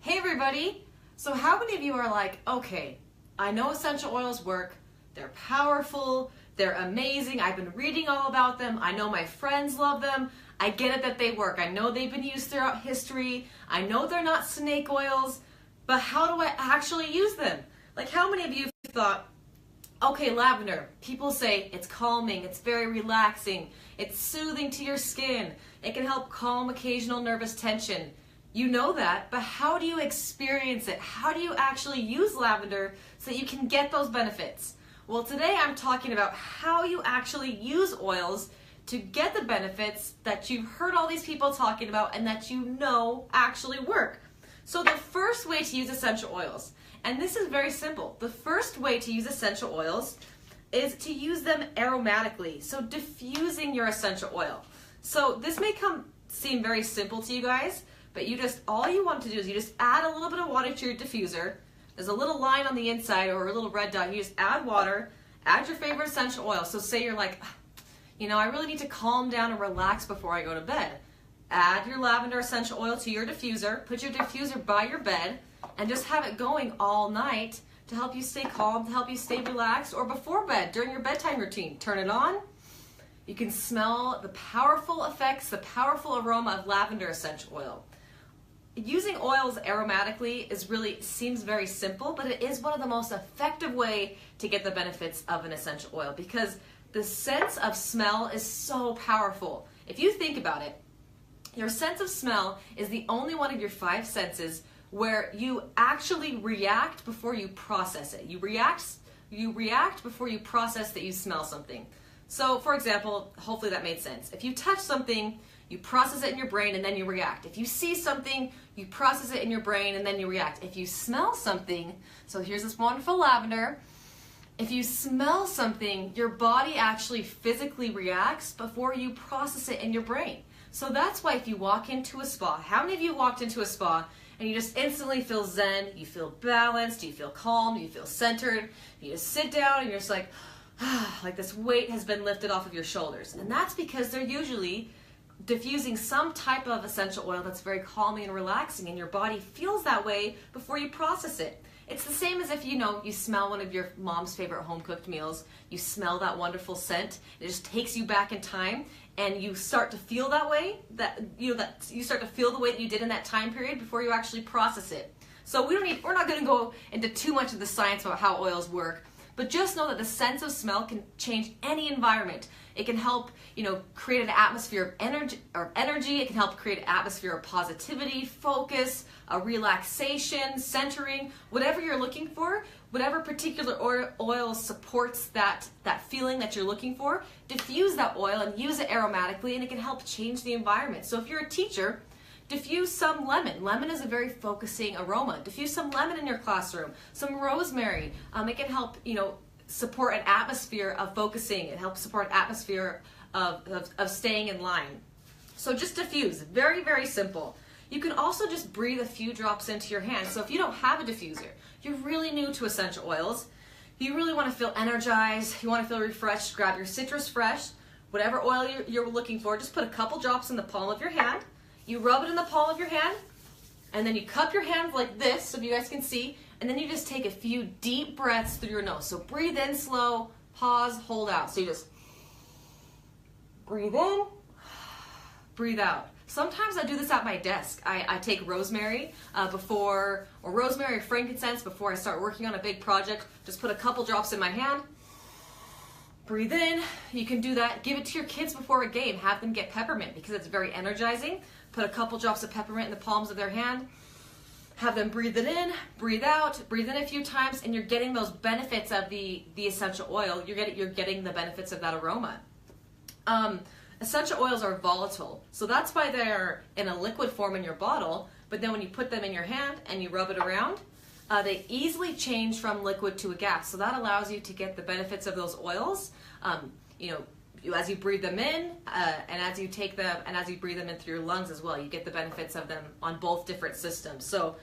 Hey everybody! So how many of you are like, okay, I know essential oils work, they're powerful, they're amazing, I've been reading all about them, I know my friends love them, I get it that they work, I know they've been used throughout history, I know they're not snake oils, but how do I actually use them? Like how many of you thought, okay, lavender, people say it's calming, it's very relaxing, it's soothing to your skin, it can help calm occasional nervous tension. You know that, but how do you experience it? How do you actually use lavender so that you can get those benefits? Well, today I'm talking about how you actually use oils to get the benefits that you've heard all these people talking about and that you know actually work. So the first way to use essential oils, and this is very simple, the first way to use essential oils is to use them aromatically, so diffusing your essential oil. So this may seem very simple to you guys, but all you want to do is you just add a little bit of water to your diffuser. There's a little line on the inside or a little red dot. You just add water, add your favorite essential oil. So say you're like, I really need to calm down and relax before I go to bed. Add your lavender essential oil to your diffuser, put your diffuser by your bed, and just have it going all night to help you stay calm, to help you stay relaxed, or before bed, during your bedtime routine. Turn it on. You can smell the powerful effects, the powerful aroma of lavender essential oil. Using oils aromatically seems very simple, but it is one of the most effective way to get the benefits of an essential oil because the sense of smell is so powerful. If you think about it, your sense of smell is the only one of your 5 senses where you actually react before you process it. You react before you process that you smell something. So, for example, hopefully that made sense. If you touch something, you process it in your brain and then you react. If you see something, you process it in your brain and then you react. If you smell something, so here's this wonderful lavender. If you smell something, your body actually physically reacts before you process it in your brain. So that's why if you walk into a spa, how many of you walked into a spa and you just instantly feel zen, you feel balanced, you feel calm, you feel centered, you just sit down and you're just like this weight has been lifted off of your shoulders. And that's because they're usually diffusing some type of essential oil that's very calming and relaxing, and your body feels that way before you process it. It's the same as if you smell one of your mom's favorite home-cooked meals, you smell that wonderful scent, it just takes you back in time, and you start to feel that way, that you start to feel the way that you did in that time period before you actually process it. So we're not going to go into too much of the science about how oils work, but just know that the sense of smell can change any environment. It can help, create an atmosphere of energy. It can help create an atmosphere of positivity, focus, relaxation, centering, whatever you're looking for, whatever particular oil supports that feeling that you're looking for, diffuse that oil and use it aromatically, and it can help change the environment. So if you're a teacher, diffuse some lemon. Lemon is a very focusing aroma. Diffuse some lemon in your classroom, some rosemary. It can help, support an atmosphere of focusing. It helps support an atmosphere of staying in line. So just diffuse, very, very simple. You can also just breathe a few drops into your hand. So if you don't have a diffuser, you're really new to essential oils, you really want to feel energized, you want to feel refreshed, grab your Citrus Fresh, whatever oil you're looking for, just put a couple drops in the palm of your hand. You rub it in the palm of your hand, and then you cup your hands like this so you guys can see, and then you just take a few deep breaths through your nose. So breathe in slow, pause, hold out. So you just breathe in, breathe out. Sometimes I do this at my desk. I take rosemary or rosemary or frankincense before I start working on a big project. Just put a couple drops in my hand. Breathe in. You can do that. Give it to your kids before a game. Have them get peppermint because it's very energizing. Put a couple drops of peppermint in the palms of their hand. Have them breathe it in, breathe out, breathe in a few times, and you're getting those benefits of the essential oil. You're getting the benefits of that aroma. Essential oils are volatile, so that's why they're in a liquid form in your bottle, but then when you put them in your hand and you rub it around, they easily change from liquid to a gas. So that allows you to get the benefits of those oils, as you breathe them in, and as you take them, and as you breathe them in through your lungs as well, you get the benefits of them on both different systems. So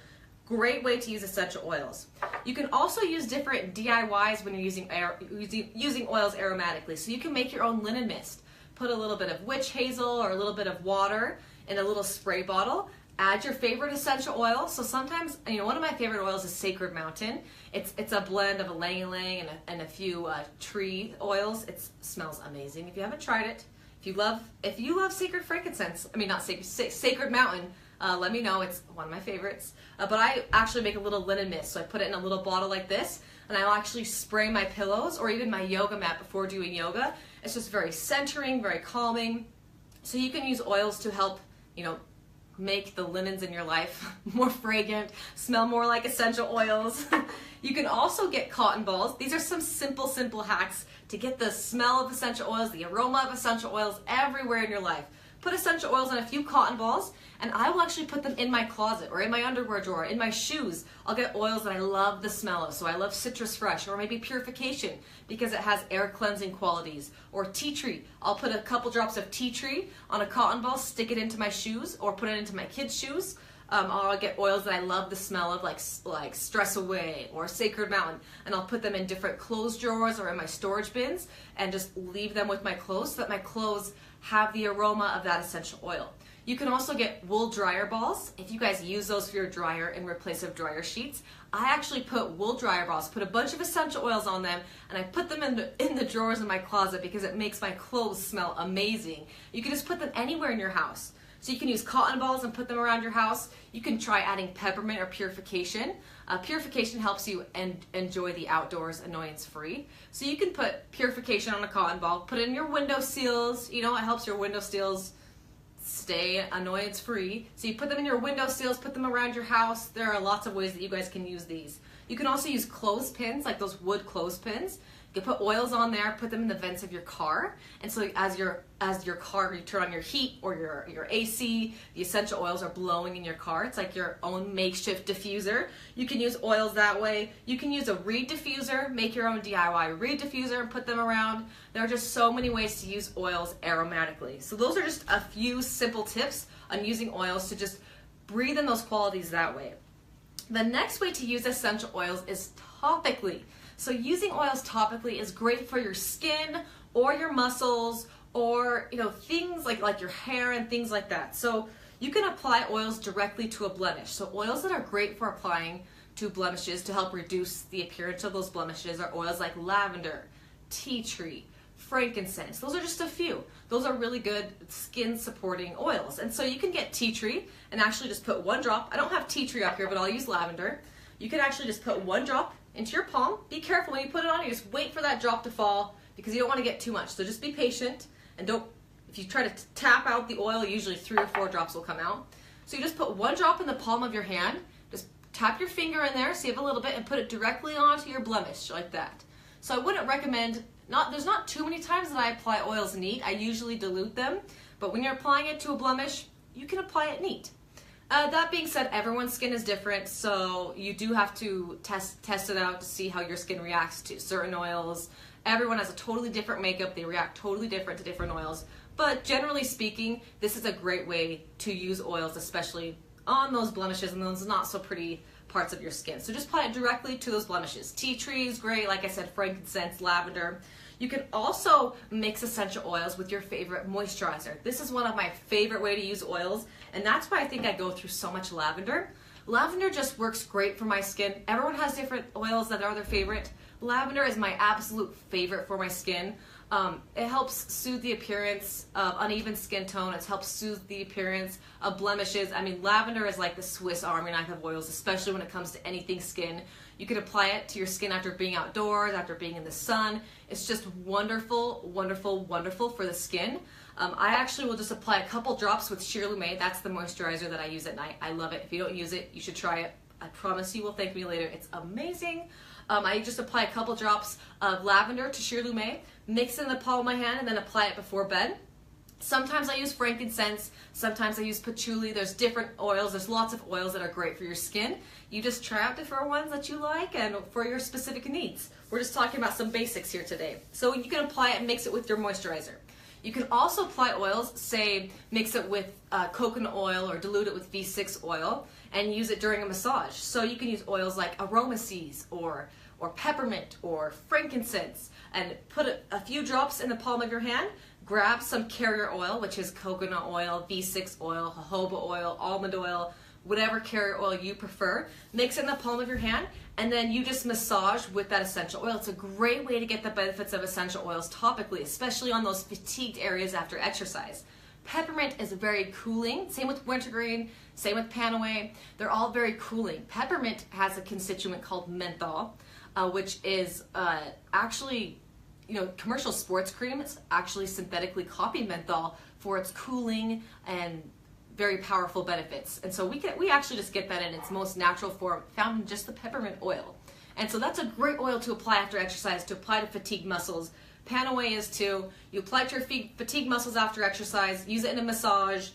great way to use essential oils. You can also use different DIYs when you're using oils aromatically. So you can make your own linen mist. Put a little bit of witch hazel or a little bit of water in a little spray bottle. Add your favorite essential oil. So sometimes, one of my favorite oils is Sacred Mountain. It's a blend of ylang ylang and a few tree oils. It smells amazing. If you haven't tried it, if you love Sacred Frankincense, not Sacred Mountain, let me know. It's one of my favorites. But I actually make a little linen mist. So I put it in a little bottle like this, and I'll actually spray my pillows or even my yoga mat before doing yoga. It's just very centering, very calming. So you can use oils to help, make the linens in your life more fragrant, smell more like essential oils. You can also get cotton balls. These are some simple hacks to get the smell of essential oils, the aroma of essential oils everywhere in your life. Put essential oils in a few cotton balls, and I will actually put them in my closet or in my underwear drawer, in my shoes. I'll get oils that I love the smell of. So I love Citrus Fresh, or maybe Purification because it has air cleansing qualities, or tea tree. I'll put a couple drops of tea tree on a cotton ball, stick it into my shoes, or put it into my kids' shoes. I'll get oils that I love the smell of, like Stress Away or Sacred Mountain, and I'll put them in different clothes drawers or in my storage bins and just leave them with my clothes so that my clothes have the aroma of that essential oil. You can also get wool dryer balls. If you guys use those for your dryer in replace of dryer sheets, I actually put wool dryer balls, put a bunch of essential oils on them, and I put them in the drawers in my closet because it makes my clothes smell amazing. You can just put them anywhere in your house. So you can use cotton balls and put them around your house. You can try adding peppermint or Purification. Purification helps you enjoy the outdoors annoyance-free. So you can put Purification on a cotton ball, put it in your window sills. It helps your window sills stay annoyance-free. So you put them in your window sills, put them around your house. There are lots of ways that you guys can use these. You can also use clothespins, like those wood clothespins. You can put oils on there, put them in the vents of your car, and so as your car, you turn on your heat or your AC, the essential oils are blowing in your car. It's like your own makeshift diffuser. You can use oils that way. You can use a reed diffuser, make your own DIY reed diffuser and put them around. There are just so many ways to use oils aromatically. So those are just a few simple tips on using oils to just breathe in those qualities that way. The next way to use essential oils is topically. So using oils topically is great for your skin or your muscles or things like your hair and things like that. So you can apply oils directly to a blemish. So oils that are great for applying to blemishes to help reduce the appearance of those blemishes are oils like lavender, tea tree, frankincense. Those are just a few. Those are really good skin supporting oils. And so you can get tea tree and actually just put one drop. I don't have tea tree up here, but I'll use lavender. You can actually just put one drop into your palm. Be careful when you put it on. You just wait for that drop to fall because you don't want to get too much. So just be patient and if you try to tap out the oil, usually 3 or 4 drops will come out. So you just put one drop in the palm of your hand. Just tap your finger in there, save a little bit, and put it directly onto your blemish like that. So I wouldn't recommend, there's not too many times that I apply oils neat. I usually dilute them, but when you're applying it to a blemish, you can apply it neat. That being said, everyone's skin is different, so you do have to test it out to see how your skin reacts to certain oils. Everyone has a totally different makeup. They react totally different to different oils. But generally speaking, this is a great way to use oils, especially on those blemishes and those not so pretty parts of your skin. So just apply it directly to those blemishes. Tea tree is great, like I said, frankincense, lavender. You can also mix essential oils with your favorite moisturizer. This is one of my favorite way to use oils, and that's why I think I go through so much lavender. Lavender just works great for my skin. Everyone has different oils that are their favorite. Lavender is my absolute favorite for my skin. It helps soothe the appearance of uneven skin tone. It helps soothe the appearance of blemishes. Lavender is like the Swiss Army knife of oils, especially when it comes to anything skin. You can apply it to your skin after being outdoors, after being in the sun. It's just wonderful, wonderful, wonderful for the skin. I actually will just apply a couple drops with Sheer Lumet. That's the moisturizer that I use at night. I love it. If you don't use it, you should try it. I promise you will thank me later. It's amazing. I just apply a couple drops of lavender to Sheer Lumet, mix it in the palm of my hand, and then apply it before bed. Sometimes I use frankincense, sometimes I use patchouli. There's different oils. There's lots of oils that are great for your skin. You just try out different ones that you like and for your specific needs. We're just talking about some basics here today. So you can apply it and mix it with your moisturizer. You can also apply oils, say mix it with coconut oil or dilute it with V6 oil and use it during a massage. So you can use oils like Aromaseas or peppermint or frankincense and put a few drops in the palm of your hand, grab some carrier oil, which is coconut oil, V6 oil, jojoba oil, almond oil, whatever carrier oil you prefer. Mix it in the palm of your hand, and then you just massage with that essential oil. It's a great way to get the benefits of essential oils topically, especially on those fatigued areas after exercise. Peppermint is very cooling. Same with wintergreen, same with Panaway. They're all very cooling. Peppermint has a constituent called menthol, which is actually, commercial sports creams actually synthetically copy menthol for its cooling and very powerful benefits. And so we actually just get that in its most natural form, found in just the peppermint oil. And so that's a great oil to apply after exercise, to apply to fatigued muscles. Panaway is too. You apply to your fatigued muscles after exercise, use it in a massage.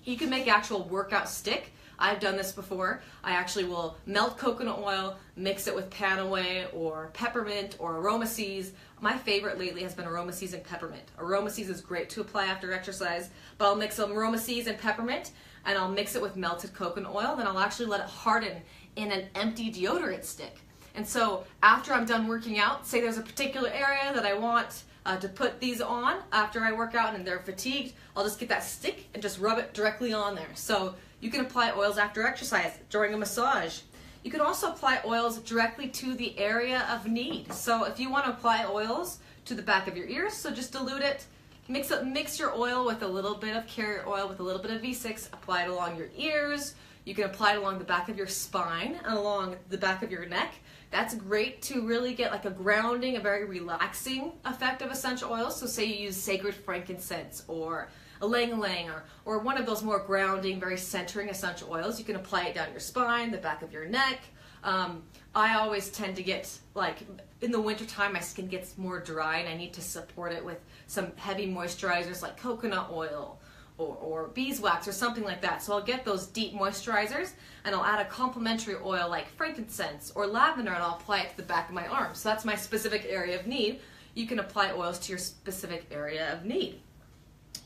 You can make actual workout stick. I've done this before. I actually will melt coconut oil, mix it with Panaway or peppermint or Aromasees. My favorite lately has been Aromasees and peppermint. Aromasees is great to apply after exercise, but I'll mix some Aromasees and peppermint, and I'll mix it with melted coconut oil, then I'll actually let it harden in an empty deodorant stick. And so after I'm done working out, say there's a particular area that I want to put these on after I work out and they're fatigued, I'll just get that stick and just rub it directly on there. So you can apply oils after exercise, during a massage. You can also apply oils directly to the area of need. So if you want to apply oils to the back of your ears, so just dilute it, mix your oil with a little bit of carrier oil with a little bit of V6, apply it along your ears. You can apply it along the back of your spine and along the back of your neck. That's great to really get like a grounding, a very relaxing effect of essential oils. So say you use sacred frankincense or ylang-ylang or one of those more grounding, very centering essential oils. You can apply it down your spine, the back of your neck. I always tend to get, like, in the wintertime, my skin gets more dry and I need to support it with some heavy moisturizers like coconut oil or beeswax or something like that. So I'll get those deep moisturizers and I'll add a complementary oil like frankincense or lavender and I'll apply it to the back of my arm. So that's my specific area of need. You can apply oils to your specific area of need.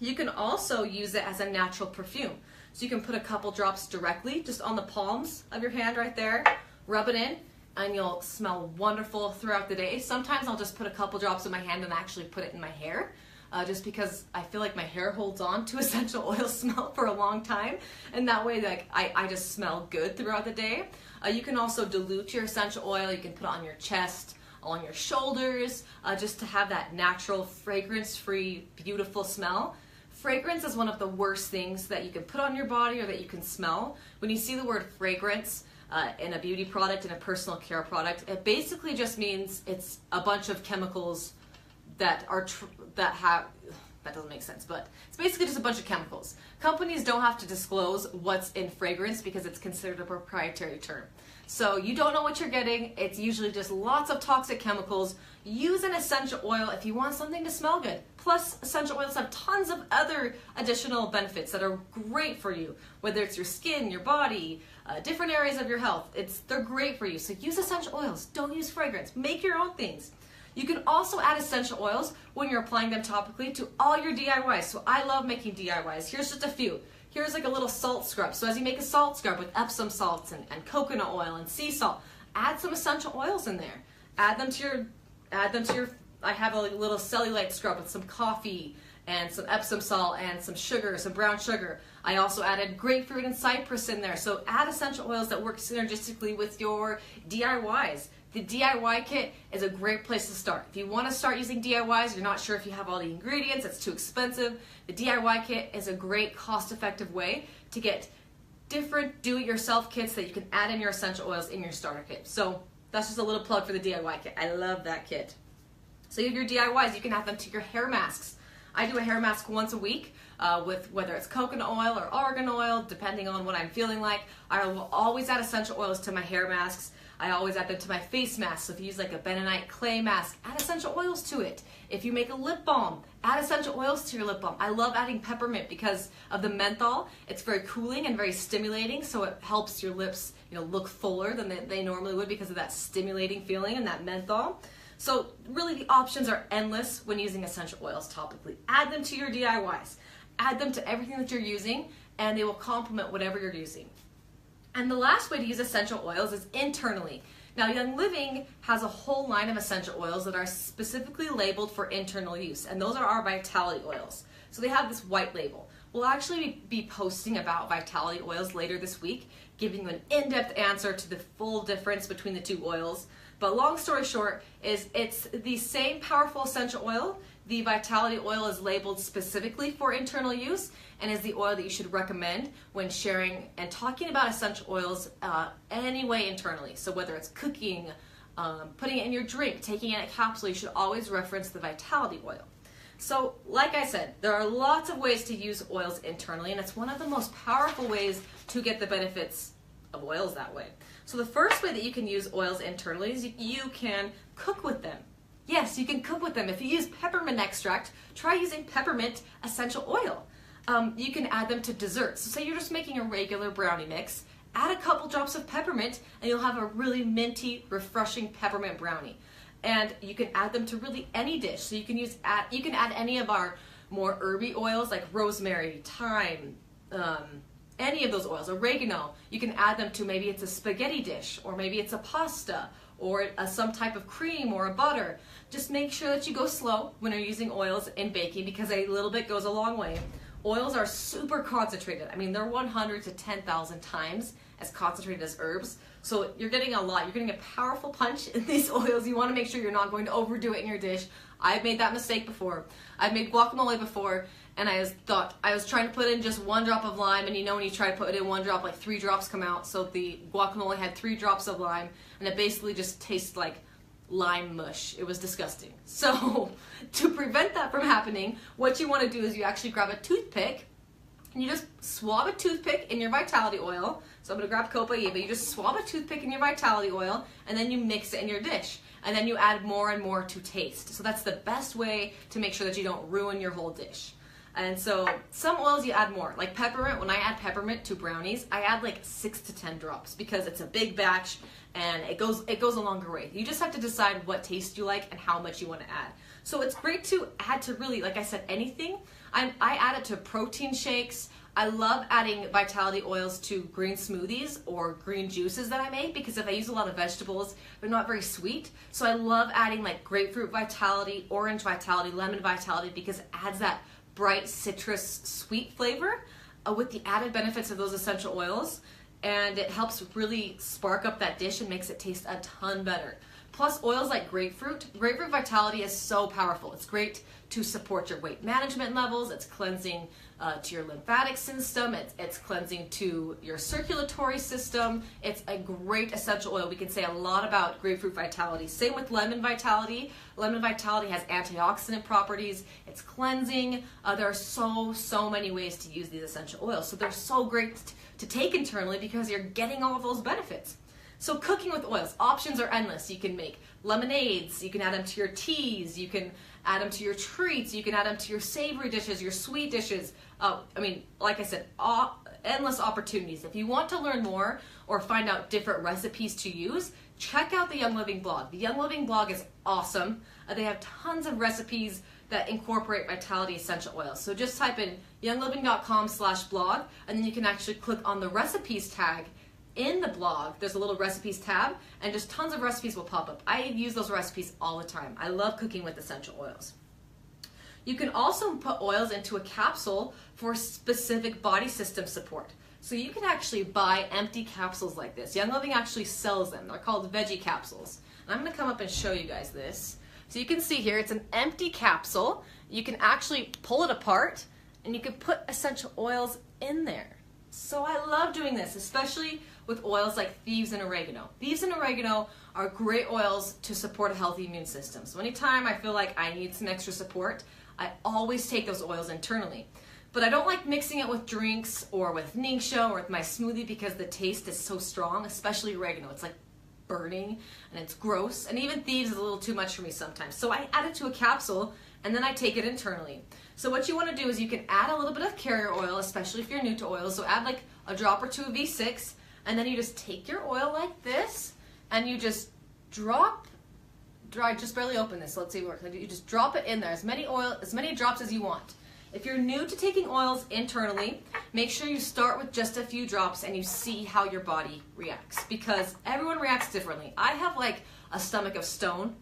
You can also use it as a natural perfume. So you can put a couple drops directly just on the palms of your hand right there, rub it in, and you'll smell wonderful throughout the day. Sometimes I'll just put a couple drops in my hand and actually put it in my hair, just because I feel like my hair holds on to essential oil smell for a long time, and that way like I just smell good throughout the day. You can also dilute your essential oil. You can put it on your chest, on your shoulders, just to have that natural, fragrance-free, beautiful smell. Fragrance is one of the worst things that you can put on your body or that you can smell. When you see the word fragrance in a beauty product, in a personal care product, it basically just means it's a bunch of chemicals that doesn't make sense, but it's basically just a bunch of chemicals. Companies don't have to disclose what's in fragrance because it's considered a proprietary term. So you don't know what you're getting. It's usually just lots of toxic chemicals. Use an essential oil if you want something to smell good. Plus, essential oils have tons of other additional benefits that are great for you, whether it's your skin, your body, different areas of your health. They're great for you. So use essential oils. Don't use fragrance. Make your own things. You can also add essential oils when you're applying them topically to all your DIYs. So I love making DIYs. Here's just a few. Here's like a little salt scrub. So as you make a salt scrub with Epsom salts and coconut oil and sea salt, add some essential oils in there. Add them to your, I have a little cellulite scrub with some coffee and some Epsom salt and some sugar, some brown sugar. I also added grapefruit and cypress in there. So add essential oils that work synergistically with your DIYs. The DIY kit is a great place to start. If you want to start using DIYs, you're not sure if you have all the ingredients, it's too expensive, the DIY kit is a great cost-effective way to get different do-it-yourself kits that you can add in your essential oils in your starter kit. So that's just a little plug for the DIY kit. I love that kit. So you have your DIYs, you can add them to your hair masks. I do a hair mask once a week with whether it's coconut oil or argan oil, depending on what I'm feeling like. I will always add essential oils to my hair masks. I always add them to my face mask. So if you use like a bentonite clay mask, add essential oils to it. If you make a lip balm, add essential oils to your lip balm. I love adding peppermint because of the menthol. It's very cooling and very stimulating, so it helps your lips, look fuller than they normally would because of that stimulating feeling and that menthol. So really the options are endless when using essential oils topically. Add them to your DIYs. Add them to everything that you're using and they will complement whatever you're using. And the last way to use essential oils is internally. Now, Young Living has a whole line of essential oils that are specifically labeled for internal use, and those are our Vitality oils. So they have this white label. We'll actually be posting about Vitality oils later this week, giving you an in-depth answer to the full difference between the two oils. But long story short is it's the same powerful essential oil. The Vitality oil is labeled specifically for internal use and is the oil that you should recommend when sharing and talking about essential oils anyway internally. So whether it's cooking, putting it in your drink, taking it in a capsule, you should always reference the Vitality oil. So like I said, there are lots of ways to use oils internally, and it's one of the most powerful ways to get the benefits of oils that way. So the first way that you can use oils internally is you can cook with them. Yes, you can cook with them. If you use peppermint extract, try using peppermint essential oil. You can add them to desserts. So say you're just making a regular brownie mix, add a couple drops of peppermint, and you'll have a really minty, refreshing peppermint brownie. And you can add them to really any dish. So you can add any of our more herby oils like rosemary, thyme, any of those oils, oregano. You can add them to maybe it's a spaghetti dish, or maybe it's a pasta, or some type of cream or a butter. Just make sure that you go slow when you're using oils in baking, because a little bit goes a long way. Oils are super concentrated. I mean, they're 100 to 10,000 times as concentrated as herbs. So you're getting a lot. You're getting a powerful punch in these oils. You want to make sure you're not going to overdo it in your dish. I've made that mistake before. I've made guacamole before, and I was trying to put in just 1 drop of lime, and you know when you try to put it in 1 drop, like 3 drops come out. So the guacamole had 3 drops of lime, and it basically just tastes like lime mush. It was disgusting. So to prevent that from happening, what you want to do is you actually grab a toothpick, and you just swab a toothpick in your Vitality oil. So I'm going to grab Copaiba, but you just swab a toothpick in your Vitality oil, and then you mix it in your dish. And then you add more and more to taste. So that's the best way to make sure that you don't ruin your whole dish. And so some oils you add more, like peppermint. When I add peppermint to brownies, I add like 6 to 10 drops because it's a big batch and it goes a longer way. You just have to decide what taste you like and how much you want to add. So it's great to add to really, like I said, anything. I add it to protein shakes. I love adding Vitality oils to green smoothies or green juices that I make, because if I use a lot of vegetables, they're not very sweet. So I love adding like grapefruit Vitality, orange Vitality, lemon Vitality, because it adds that bright citrus sweet flavor with the added benefits of those essential oils, and it helps really spark up that dish and makes it taste a ton better. Plus oils like grapefruit Vitality is so powerful. It's great to support your weight management levels. It's cleansing to your lymphatic system. It's cleansing to your circulatory system. It's a great essential oil. We can say a lot about grapefruit Vitality. Same with lemon Vitality. Lemon Vitality has antioxidant properties. It's cleansing. There are so many ways to use these essential oils. So they're so great to take internally because you're getting all of those benefits. So cooking with oils, options are endless. You can make lemonades, you can add them to your teas, you can add them to your treats, you can add them to your savory dishes, your sweet dishes. I mean, like I said, endless opportunities. If you want to learn more or find out different recipes to use, check out the Young Living blog. The Young Living blog is awesome. They have tons of recipes that incorporate Vitality essential oils. So just type in youngliving.com/blog, and then you can actually click on the recipes tag in the blog. There's a little recipes tab, and just tons of recipes will pop up. I use those recipes all the time. I love cooking with essential oils. You can also put oils into a capsule for specific body system support. So you can actually buy empty capsules like this. Young Living actually sells them. They're called veggie capsules. And I'm going to come up and show you guys this. So you can see here, it's an empty capsule. You can actually pull it apart, and you can put essential oils in there. So I love doing this, especially with oils like thieves and oregano. Thieves and oregano are great oils to support a healthy immune system. So anytime I feel like I need some extra support, I always take those oils internally. But I don't like mixing it with drinks or with Ningxia or with my smoothie because the taste is so strong, especially oregano. It's like burning and it's gross. And even thieves is a little too much for me sometimes. So I add it to a capsule and then I take it internally. So what you want to do is you can add a little bit of carrier oil, especially if you're new to oils. So add like a drop or two of V6, and then you just take your oil like this and you just just barely open this. Let's see what it works. You just drop it in there, as many drops as you want. If you're new to taking oils internally, make sure you start with just a few drops and you see how your body reacts, because everyone reacts differently. I have like a stomach of stone.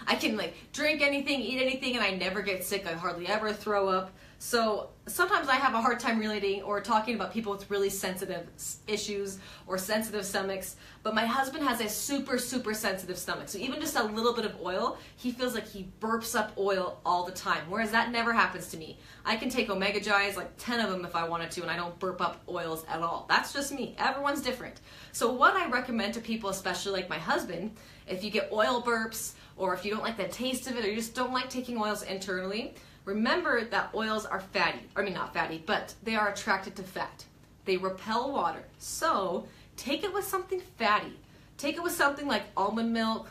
I can like drink anything, eat anything, and I never get sick. I hardly ever throw up. So sometimes I have a hard time relating or talking about people with really sensitive issues or sensitive stomachs, but my husband has a super sensitive stomach. So even just a little bit of oil, he feels like he burps up oil all the time, whereas that never happens to me. I can take Omega Gi's, like 10 of them if I wanted to, and I don't burp up oils at all. That's just me. Everyone's different. So what I recommend to people, especially like my husband, if you get oil burps, or if you don't like the taste of it, or you just don't like taking oils internally, remember that oils are fatty. I mean, not fatty, but they are attracted to fat. They repel water. So take it with something fatty. Take it with something like almond milk,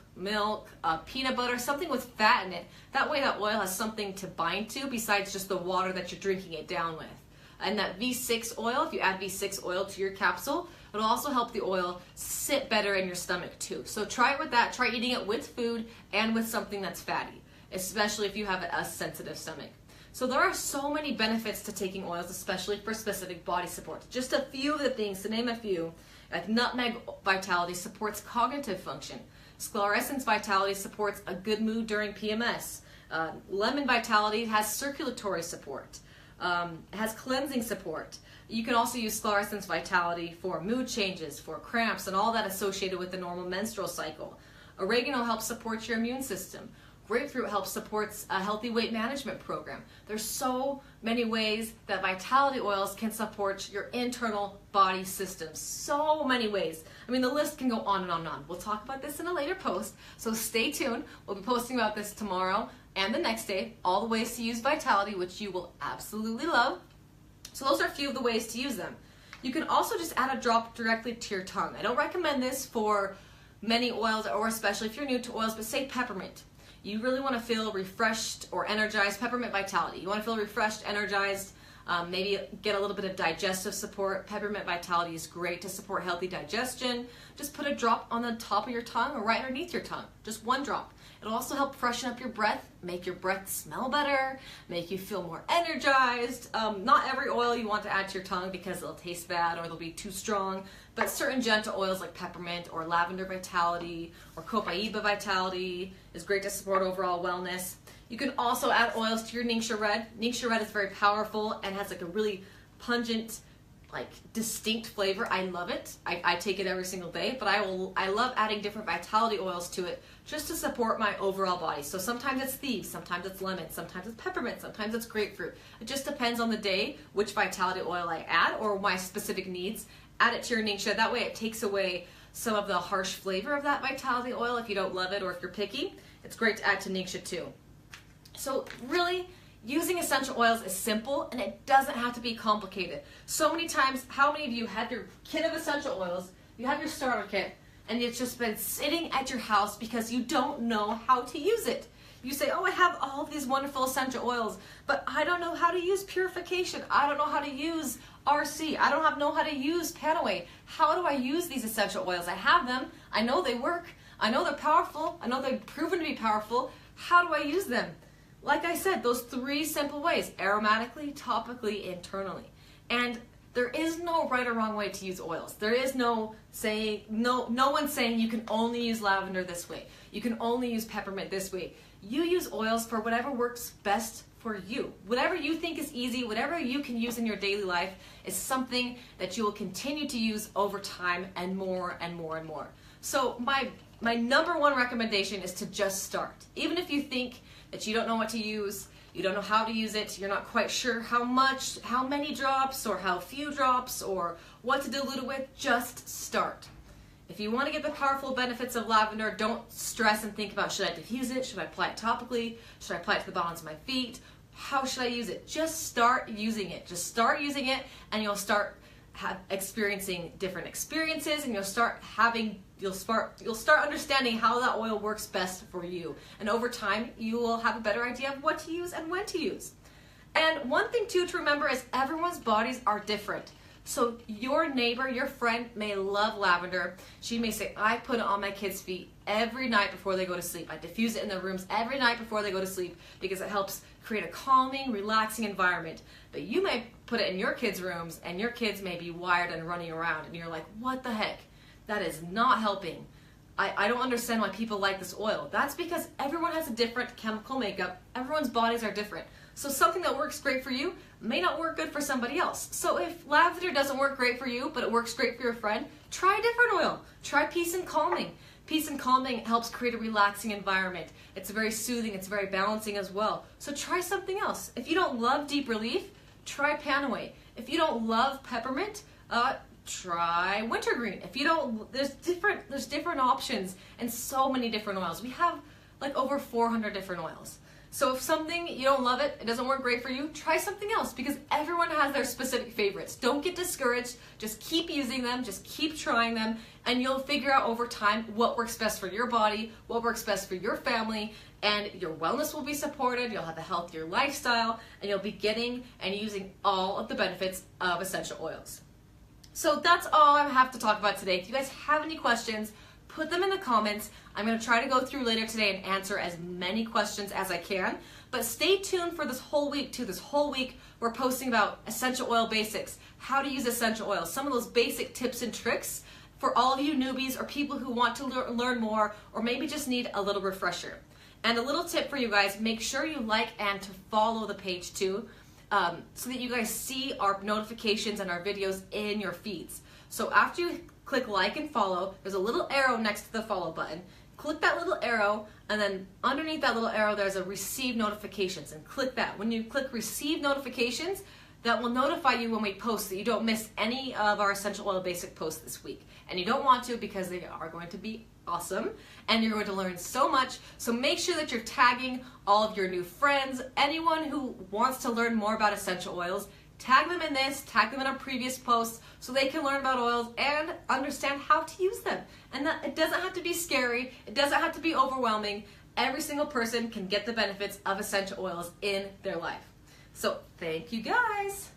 peanut butter, something with fat in it. That way that oil has something to bind to besides just the water that you're drinking it down with. And that V6 oil, if you add V6 oil to your capsule, it'll also help the oil sit better in your stomach too. So try it with that. Try eating it with food and with something that's fatty, especially if you have a sensitive stomach. So there are so many benefits to taking oils, especially for specific body support. Just a few of the things, to name a few, like nutmeg vitality supports cognitive function. Sclerescence vitality supports a good mood during PMS. Lemon vitality has circulatory support. It has cleansing support. You can also use sclerescence vitality for mood changes, for cramps, and all that associated with the normal menstrual cycle. Oregano helps support your immune system. Grapefruit helps supports a healthy weight management program. There's so many ways that vitality oils can support your internal body system. So many ways. I mean, the list can go on and on and on. We'll talk about this in a later post, so stay tuned. We'll be posting about this tomorrow and the next day, all the ways to use vitality, which you will absolutely love. So those are a few of the ways to use them. You can also just add a drop directly to your tongue. I don't recommend this for many oils, or especially if you're new to oils, but say peppermint. You really want to feel refreshed or energized. Peppermint vitality. You want to feel refreshed, energized, maybe get a little bit of digestive support. Peppermint vitality is great to support healthy digestion. Just put a drop on the top of your tongue or right underneath your tongue. Just one drop. It'll also help freshen up your breath, make your breath smell better, make you feel more energized. Not every oil you want to add to your tongue because it'll taste bad or they'll be too strong, but certain gentle oils like peppermint or lavender vitality or copaiba vitality is great to support overall wellness. You can also add oils to your Ningxia Red. Ningxia Red is very powerful and has like a really pungent, like distinct flavor. I love it. I take it every single day, but I love adding different vitality oils to it just to support my overall body. So sometimes it's thieves, sometimes it's lemon, sometimes it's peppermint, sometimes it's grapefruit. It just depends on the day which vitality oil I add or my specific needs. Add it to your Ningxia. That way it takes away some of the harsh flavor of that vitality oil if you don't love it or if you're picky. It's great to add to Ningxia too. So really, using essential oils is simple and it doesn't have to be complicated. So many times, how many of you have your kit of essential oils, you have your starter kit, and it's just been sitting at your house because you don't know how to use it? You say, oh, I have all of these wonderful essential oils, but I don't know how to use purification. I don't know how to use RC. I don't know how to use Panaway. How do I use these essential oils? I have them. I know they work. I know they're powerful. I know they've proven to be powerful. How do I use them? Like I said, those three simple ways: aromatically, topically, internally. And there is no right or wrong way to use oils. There is no one saying you can only use lavender this way. You can only use peppermint this way. You use oils for whatever works best for you. Whatever you think is easy, whatever you can use in your daily life is something that you will continue to use over time and more and more and more. So my number one recommendation is to just start. Even if you think that you don't know what to use, you don't know how to use it, you're not quite sure how much, how many drops or how few drops or what to dilute it with, just start. If you want to get the powerful benefits of lavender, don't stress and think about, should I diffuse it? Should I apply it topically? Should I apply it to the bottoms of my feet? How should I use it? Just start using it. Just start using it and you'll start experiencing different experiences, and you'll start understanding how that oil works best for you. And over time, you will have a better idea of what to use and when to use. And one thing too to remember is everyone's bodies are different. So your neighbor, your friend may love lavender. She may say, I put it on my kids' feet every night before they go to sleep. I diffuse it in their rooms every night before they go to sleep because it helps create a calming, relaxing environment. But you may put it in your kids' rooms and your kids may be wired and running around and you're like, what the heck? That is not helping. I don't understand why people like this oil. That's because everyone has a different chemical makeup. Everyone's bodies are different. So something that works great for you may not work good for somebody else. So if lavender doesn't work great for you, but it works great for your friend, try a different oil. Try Peace and Calming. Peace and Calming helps create a relaxing environment. It's very soothing, it's very balancing as well. So try something else. If you don't love Deep Relief, try Panaway. If you don't love peppermint, try wintergreen. If you don't, there's different options and so many different oils. We have like over 400 different oils. So if something, you don't love it, it doesn't work great for you, try something else because everyone has their specific favorites. Don't get discouraged, just keep using them, just keep trying them, and you'll figure out over time what works best for your body, what works best for your family, and your wellness will be supported, you'll have a healthier lifestyle, and you'll be getting and using all of the benefits of essential oils. So that's all I have to talk about today. If you guys have any questions, put them in the comments. I'm going to try to go through later today and answer as many questions as I can. But stay tuned for this whole week too. This whole week we're posting about essential oil basics, how to use essential oils, some of those basic tips and tricks for all of you newbies or people who want to learn more or maybe just need a little refresher. And a little tip for you guys, make sure you like and to follow the page too. So that you guys see our notifications and our videos in your feeds. So after you click like and follow, there's a little arrow next to the follow button. Click that little arrow, and then underneath that little arrow there's a receive notifications, and click that. When you click receive notifications, that will notify you when we post, so you don't miss any of our essential oil basic posts this week. And you don't want to because they are going to be awesome and you're going to learn so much. So make sure that you're tagging all of your new friends, anyone who wants to learn more about essential oils. Tag them in this, tag them in our previous posts so they can learn about oils and understand how to use them. And that it doesn't have to be scary, it doesn't have to be overwhelming. Every single person can get the benefits of essential oils in their life. So thank you guys.